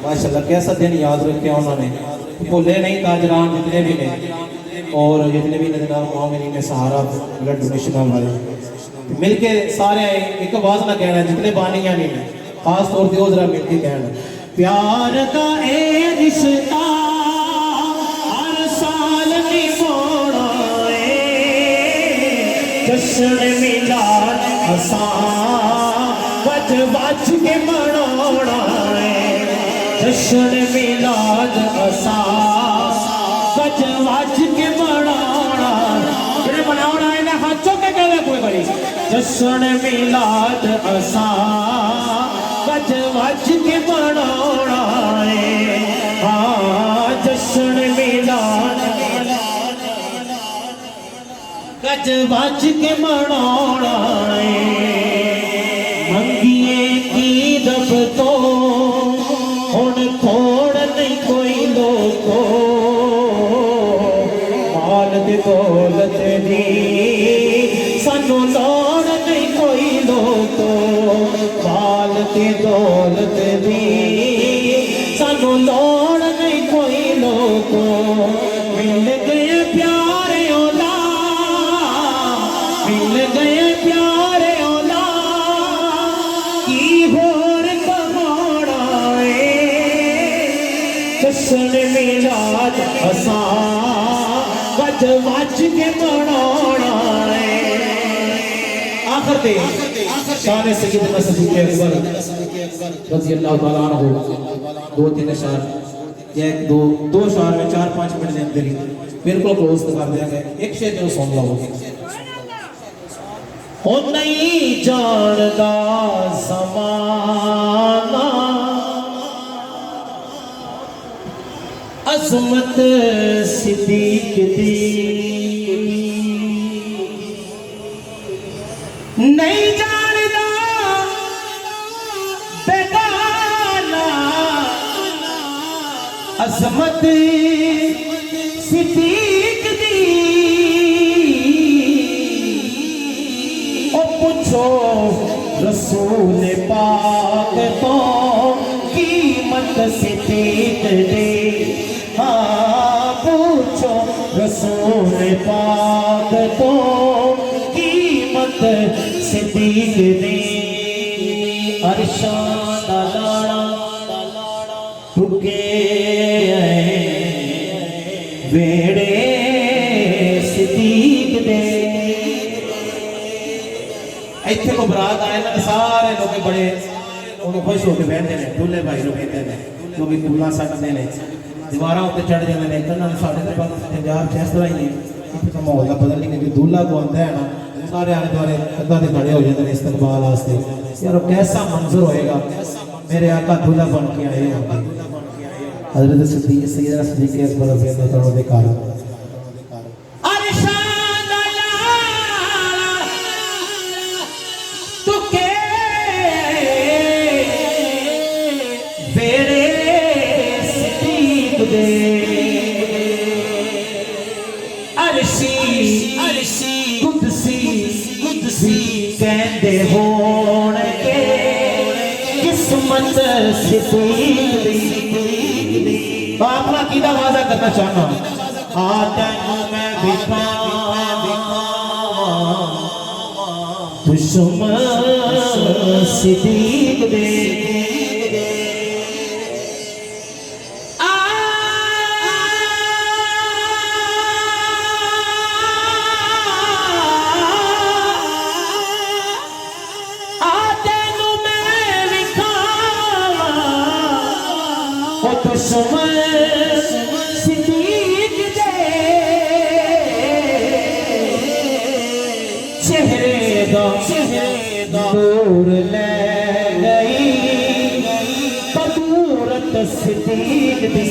माशाल्लाह कैसा दिन याद रखे उन्होंने, भूले नहीं ताजरान जितने भी ने और जितने भी नजर मोमिनीन ने सहारा ब्लड डोनेशन वाले मिलके सारे एक आवाज ना कहना, जितने बानियां नहीं ने खास तौर पर जरा मिलके कहना, प्यार का ए रिश्ता हर साल निभाना जश्न मिलाद असा बज बज के मनाना जश्न मिलाद असा बज बज के मनाना जेड़े मनाना है ना हाथ चुक के कहवे कोई बड़ी जश्न मिलाद असा बज बज के मनाना हाँ जश्न मिलाद गज बज के मनाना मंगिए की दब तो हुण थोड़ नहीं कोई लोगो माल दी दौलत दी सानू लोड़ नहीं कोई लोगो माल दी दौलत दी सानू लोड़ नहीं कोई लोगो मिल गए प्यारे औला मिल गए प्यारे औला की होर कमाना जश्न मिलाद असा बज बज के मनाना आखिर ते शान सय्यदना सिद्दीक़ अकबर रज़ी अल्लाह तआला अन्हु दो तीन शार एक दो शार में 4-5 मिनट के अंदर ही बिल्कुल क्लोज कर देंगे। एक शेर जो सुन लो हो नहीं जानदा ज़माना अज़मत सिद्दीक़ दी नहीं जानदा बेगाना अज़मत सिद्दीक़ दी ओ पूछो रसूल पाक तो कीमत सिद्दीक़ दी हाँ पूछो रसूल पाक तो कीमत सिद्दीक़ दी अरशां दा लाड़ा टुके वेड़े सिद्दीक़ दे इत्थे को बरात आए ना सारे लोग बड़े उन्होंने खुश होकर बहते हैं दूल्हे भाई लोग कहते हैं लोग दूल्हा सटते हैं दीवार उत्ते चढ़ जाते हैं कहना साढ़े पंजाब च इस तरह ही नहीं इतने तो माहौल का पता नहीं क्योंकि दूल्हा को आंदा है ना सारे आले दुआले अद्धा दे खड़े हो जाते हैं इस्तकबाल वास्ते यार कैसा मंजर होएगा मेरे आका दूल्हा बन के आए होंगे हज़रत सिद्दीक़ सैयदना सिद्दीक़ अकबर रज़ी अल्लाह तआला के कारण कहते होणगे किस्मत सिद्दीक़ दी अपना कीदा वादा करना चाहना आता मैं दुश्मन सिद्दीक़ दे दुश्मन सिद्दीक़ दे चेहरे दूर ले गई बदूरत सिद्दीक़ दी